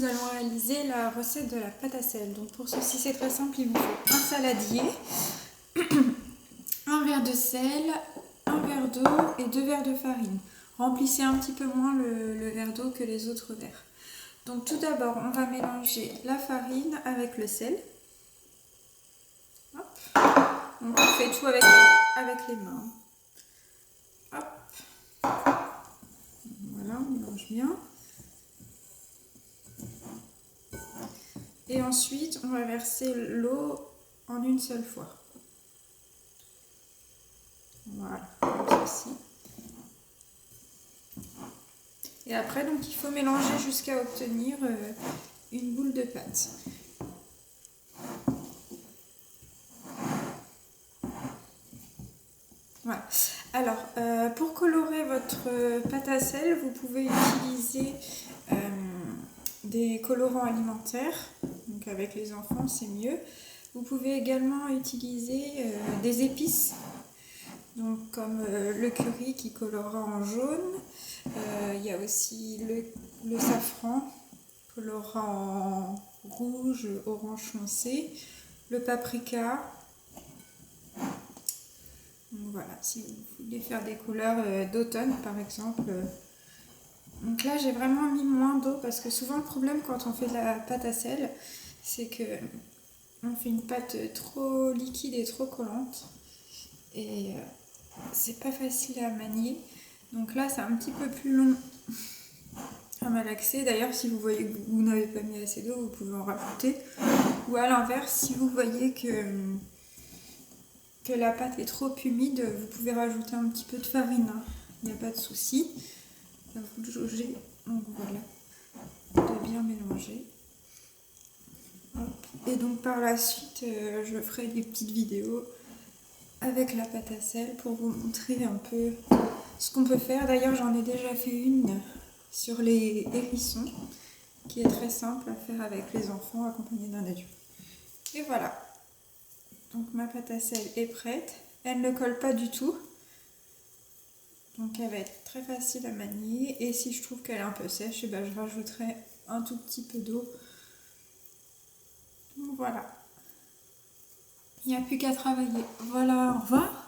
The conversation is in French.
allons réaliser la recette de la pâte à sel. Donc pour ceci, c'est très simple, il vous faut un saladier, un verre de sel, un verre d'eau et 2 verres de farine. Remplissez un petit peu moins le verre d'eau que les autres verres. Donc tout d'abord, on va mélanger la farine avec le sel. Hop. Donc on fait tout avec les mains. Hop. Voilà, on mélange bien. Et ensuite, on va verser l'eau en une seule fois. Voilà, comme ceci. Et après, donc, il faut mélanger jusqu'à obtenir une boule de pâte. Voilà. Alors, pour colorer votre pâte à sel, vous pouvez utiliser des colorants alimentaires. Donc, avec les enfants, c'est mieux. Vous pouvez également utiliser des épices. Donc, comme le curry qui colorera en jaune. Il y a aussi le safran colorant en rouge, orange foncé. Le paprika. Donc voilà, si vous voulez faire des couleurs d'automne par exemple. Donc là j'ai vraiment mis moins d'eau parce que souvent le problème quand on fait de la pâte à sel, c'est que on fait une pâte trop liquide et trop collante. Et c'est pas facile à manier. Donc là c'est un petit peu plus long à malaxer. D'ailleurs si vous voyez que vous n'avez pas mis assez d'eau, vous pouvez en rajouter. Ou à l'inverse, si vous voyez que la pâte est trop humide, vous pouvez rajouter un petit peu de farine, hein. Il n'y a pas de souci. Vous le jaugez, donc voilà, de bien mélanger. Hop. Et donc par la suite, je ferai des petites vidéos avec la pâte à sel pour vous montrer un peu ce qu'on peut faire. D'ailleurs, j'en ai déjà fait une sur les hérissons, qui est très simple à faire avec les enfants accompagnés d'un adulte. Et voilà. Donc ma pâte à sel est prête, elle ne colle pas du tout, donc elle va être très facile à manier. Et si je trouve qu'elle est un peu sèche, et ben je rajouterai un tout petit peu d'eau. Donc voilà, il n'y a plus qu'à travailler. Voilà, au revoir.